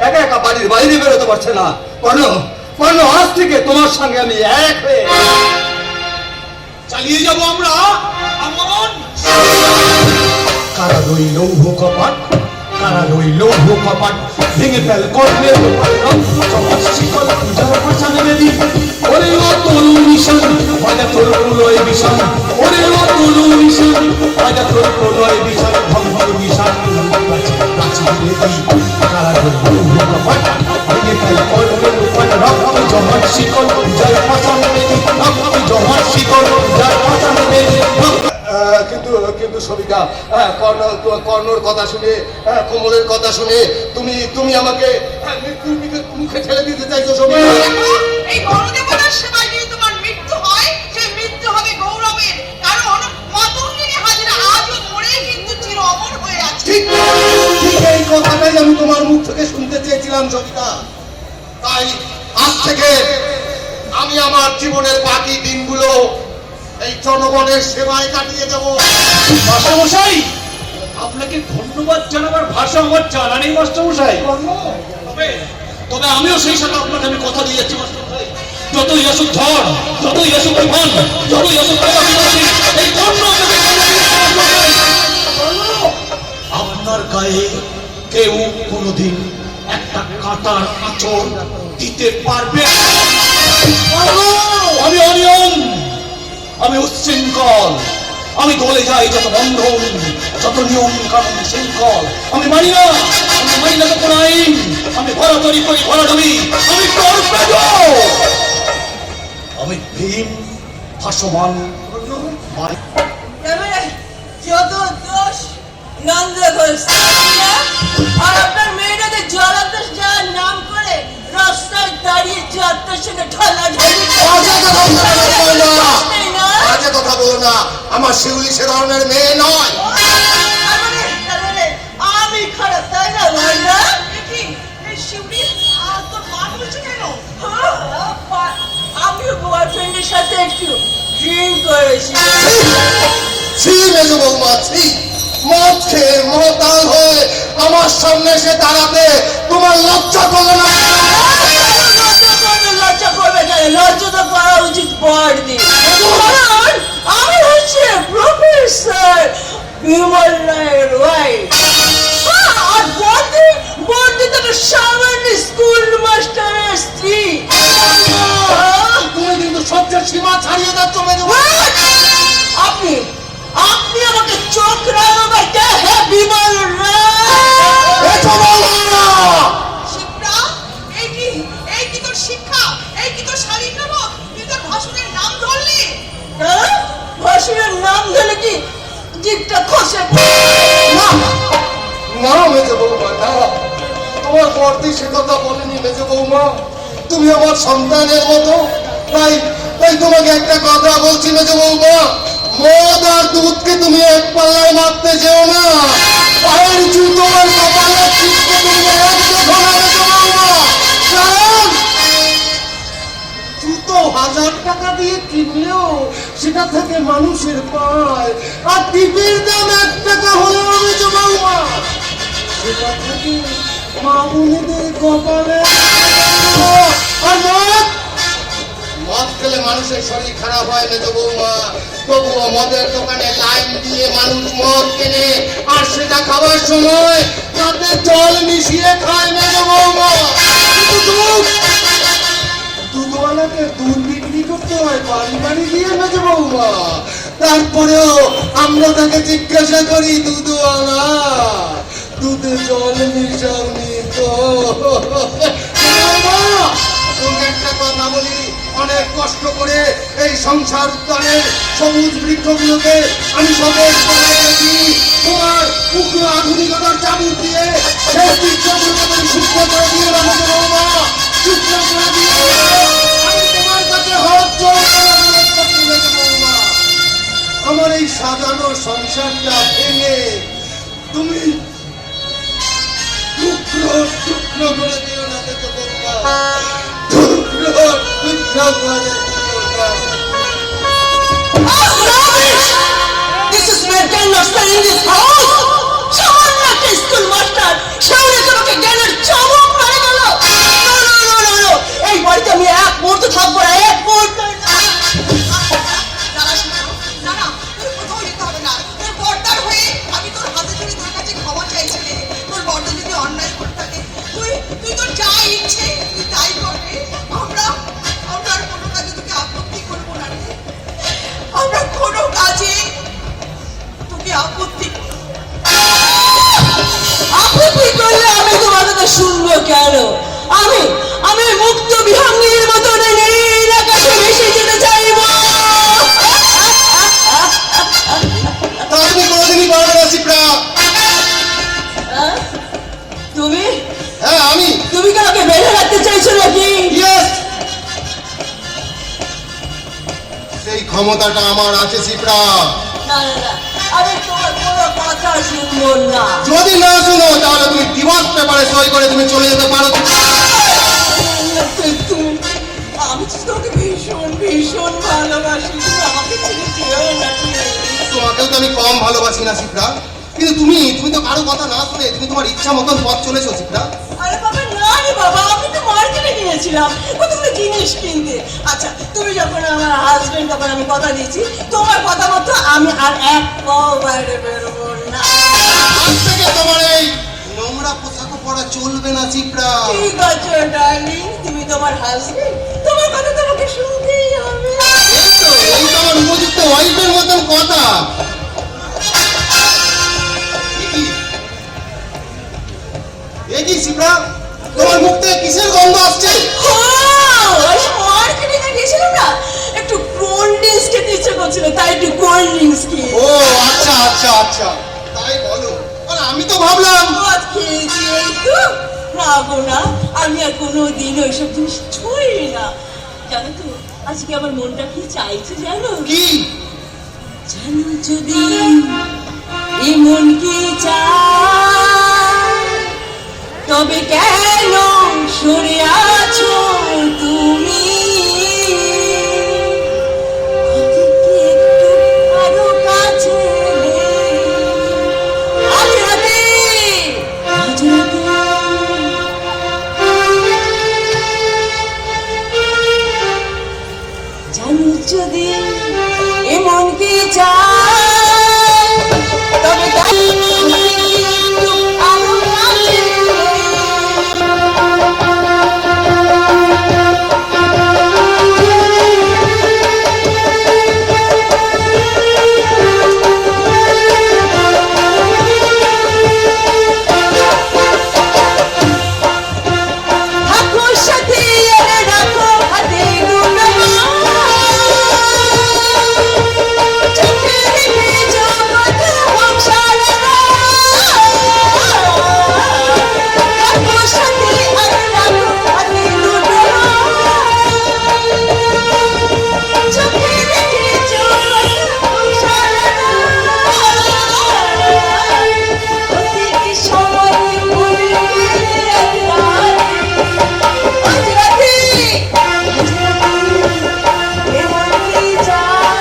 একা একা বাড়ির বাইরে বেরোতে পারছে না। কর্ণ, কর্ণ, আজ থেকে তোমার সঙ্গে আমি এক হয়ে চালিয়ে যাবো আমরা। আমন কারা রই লৌহ কপাট, কারা রই লৌহ কপাট, ভেঙে ফেল কর্ণের শিকল পূজার পাশানে বেদি। ওরে ও তরু মিশন বাজা তোর প্রলয় বিষণ, ওরে ও তরু মিশন বাজা তোর প্রলয় বিষণ, ভঙ্গ মিশন কাছে বেদি। কারা রই লৌহ কপাট, ভেঙে ফেল কর্ণের কপাট, রক্ত জমাট শিকল পূজার পাশানে বেদি, রক্ত জমাট শিকল পূজার পাশানে বেদি। কিন্তু কিন্তু সবিতা, কর্ণর কথা শুনে, কোমলের কথা শুনে তুমি তুমি আমাকে মৃত্যুর মুখে ঠেলে দিতে চাইছো সবিতা। এই গণদেবতার সেবায় যদি তোমার মৃত্যু হয়, সেই মৃত্যু হবে গৌরবের, কারণ মাতঙ্গিনী হাজরা আজও মরে কিন্তু চির অমর হয়ে আছে। ঠিক ঠিক এই কথাটাই আমি তোমার মুখ থেকে শুনতে চেয়েছিলাম সবিতা। তাই আজ থেকে আমি আমার জীবনের বাকি দিনগুলো এই জনগণের সেবায় কাটিয়ে দেব। মাস্টারমশাই, আপনাকে ধন্যবাদ জানাবার ভাষা আমার জানা নেই মাস্টারমশাই। তবে আমিও সেই সাথে আপনাকে আমি কথা দিয়ে যাচ্ছি মাস্টারমশাই, যতই আসুক ঝড়, যতই আসুক তুফান, যতই আসুক এই কর্ণ আপনার গায়ে কেউ কোনোদিন একটা কাঁটার আঁচড় দিতে পারবে না। আমি অনিয়ম, আমি উচ্ছৃঙ্খল, আমি গলে যাই যত বন্ধন, যত নিয়ম কানুন শৃঙ্খল আমি মানি না, আমি মানি না কোনো আইন, আমি ভরাতরি করি ভরাডুবি, আমি টর্পেডো, আমি ভীম ভাসমান। যত দোষ নন্দ ঘোষ, আর আপনার মেয়েটাকে জলাদোষ যাওয়ার নাম করে রাস্তায় দাঁড়িয়ে যাত্রার সঙ্গে ঢলাঢলি। বাজে কথা বলো না, আমার শিউলি সে ধরনের মেয়ে নয়। আমি খারাপ, তাই না ভাইরা? শিউলি তোর মা বলছে কেন? আমিও বয়ফ্রেন্ডের সাথে একটু ড্রিঙ্ক করেছি। ছি মেজো বৌমা, ছি। মদ খেয়ে মহতাল হয়ে আমার সামনে এসে দাঁড়াতে তোমার লজ্জা করলো না? লজ্জা করবে কেন? লজ্জা তো করা উচিত বড়দি, কারণ আমি হচ্ছে প্রফেসর বিমল রায়ের ওয়াইফ। আর বড়দি, বড়দি তো সামান্য স্কুল মাস্টারের স্ত্রী। তুমি কিন্তু সহ্যের সীমা ছাড়িয়ে যাচ্ছ মেজো। আপনি আপনি আমাকে চোখ রাঙাবার কে? হে বিমল রায়, শিক্ষা এই কি তোর শিক্ষা? এই কি তোর শালীনতা? তুই তোর ভাসুরের নাম ধরলি? হ্যাঁ, ভাসুরের নাম ধরলে কি জিভটা খসে? না না মেজো বৌমা, না, তোমার বর্দি সে কথা বলেনি মেজো বৌমা। তুমি আমার সন্তানের মতো, তাই তাই তোমাকে একটা কথা বলছি মেজো বৌমা, মদ আর দুধকে তুমি এক পাল্লায় মারতে যেও না। পায়ের জুতো আর কপালের চিপকে তুমি এক দেখো না মেজো বৌমা, কারণ জুতো 1000 টাকা দিয়ে কিনলেও সেটা থেকে মানুষের পায়, আর টিপির দাম 1 টাকা হলেও মেজো বৌমা সেটা থেকে মা বোনেদের কপালে। আর মদ খেলে মানুষের শরীর খারাপ হয় মেজো বৌমা, তবুও মদের দোকানে লাইন দিয়ে মানুষ মদ কেনে, আর সেটা খাবার সময় তাতে জল মিশিয়ে খায় মেজো বৌমা। দুধওয়ালাকে দুধ বিক্রি করতে হয় বাড়ি বাড়ি দিয়ে মেজো বৌমা। তারপরেও আমরা তাকে জিজ্ঞাসা করি, দুধওয়ালা দুধে জল মিশাওনি তো? একটা কথা বলি, অনেক কষ্ট করে এই সংসার উদ্যানের সবুজ বৃক্ষগুলোকে আমি সবুজ করে রেখেছি। তোমার উগ্র আধুনিকতার চাবুক দিয়ে সেই বৃক্ষগুলোকে তুমি শুকনো করে দিয়ে রাখতে বৌমা, শুকনো করে দিয়ে আমি তোমার কাছে হাত জোড় করে অনুরোধ করছি মেজো বৌমা, আমার এই সাজানো সংসারটা ভেঙে তুমি টুকরো টুকরো করে দিও না মেজো বৌমা, টুকরো টুকরো করে দিও না। This is mental master in this house. সামান্য একটা স্কুল মাস্টার, সামনে তোমাকে জ্ঞানের চমক ক্ষমতাটা আমার আছে শিপ্রা। না না না, আমি তোমার কোনো কথা শুনবো না। যদি না শুনো তাহলে তুমি ডিভোর্স পেপারে সই করে তুমি চলে যেতে পারো। আমি তো তোকে ভীষণ ভীষণ ভালোবাসি, তুমি আমাকে ছেড়ে যেও না please। তোমাকেও তো আমি কম ভালোবাসি না শিপ্রা, কিন্তু তুমি তো কারো কথা না শুনে তুমি তোমার ইচ্ছা মতন পথ চলেছো শিপ্রা। আরে বাবা না রে বাবা, আমি তো মার্কেটে গিয়েছিলাম কতগুলো জিনিস কিনতে। আচ্ছা তুমি যখন আমার হাজবেন্ড, তখন আমি কথা দিয়েছি তোমার কথা মতো আমি আর এক পাও বাইরে বেরোবো না। আজ থেকে তোমার এই নোংরা পোশাক পরা চলবে না শিপ্রা। ঠিক আছে ডার্লিং, তুমি তোমার হাজবেন্ড, তোমার কথা তোমাকে শুনতেই হবে। এই তো আমার উপযুক্ত ওয়াইফের মতন কথা। কি শিপ্রা, তোমার মুখ থেকে কিসের গন্ধ আসছে? মার্কেটিংয়ে গেছিলাম না, একটু কোল্ড ড্রিঙ্কস খেতে ইচ্ছে করছিল, তাই একটু কোল্ড ড্রিঙ্কস খেয়ে। ও আচ্ছা আচ্ছা আচ্ছা, তাই বলো। আরে আমি তো ভাবলাম ভাত খেয়েছি এই তো। না গো না, আমি আর কোনোদিন ওইসব জিনিস ছুঁই না। জানো তো আজকে আমার মনটা কি চাইছে জানো? কি জানো যদি এই মন কি চায়, তবে কেন সরে আছো তুমি? ওদিকে একটু আরো কাছে এলে, আজ রাতে, আজ রাতে। জানো যদি এমন কি চায়, তবে কেন একটু আরো কাছে এলে। থাকো সাথে আর রাখো হাতে দুটো চোখে দেখে জগৎ হোক সারা। থাকো সাথে আর রাখো হাতে দুটো চোখে দেখে জগৎ হোক সারা। প্রতিটি সময় মনে আজ রাতে, আজ রাতে এমন কি চায়,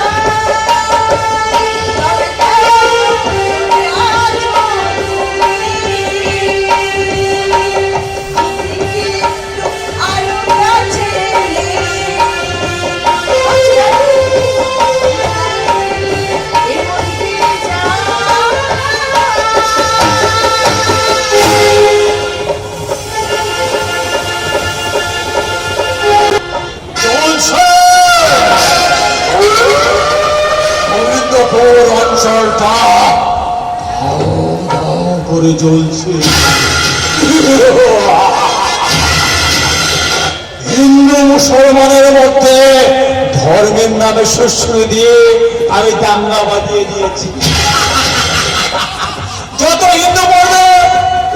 তবে কেন আজ ওদিকে একটু আরো কাছে এলে। আজ রাতে এমন কি চায়। চলছে গোবিন্দপুর অঞ্চলটা ধাউ ধাউ করে জ্বলছে। হিন্দু মুসলমানের মধ্যে ধর্মের নামে সুশ্রী দিয়ে আমি দাঙ্গা বাঁধিয়ে দিয়েছি। যত হিন্দু পড়বে,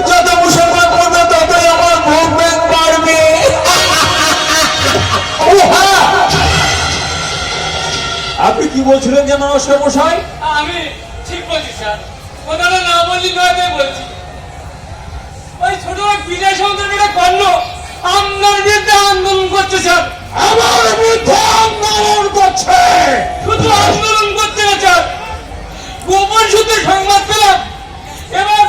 যত মুসলমান পড়বে, ততই আমার ভোট ব্যাংক বাড়বে। ও হ্যাঁ, আপনি কি বলছিলেন যেন মশাই? আমি ঠিক বলছি স্যার, কথাটা না বললি নয় বলছি। ওই ছোট বিজয় সন্ত্রাসীরা কর্ণ আপনার বিরুদ্ধে আন্দোলন করছে স্যার। আমার বিরুদ্ধে আন্দোলন করছে। শুধু আন্দোলন করছে না স্যার, গোপন সূত্রে সংবাদ পেলাম এবার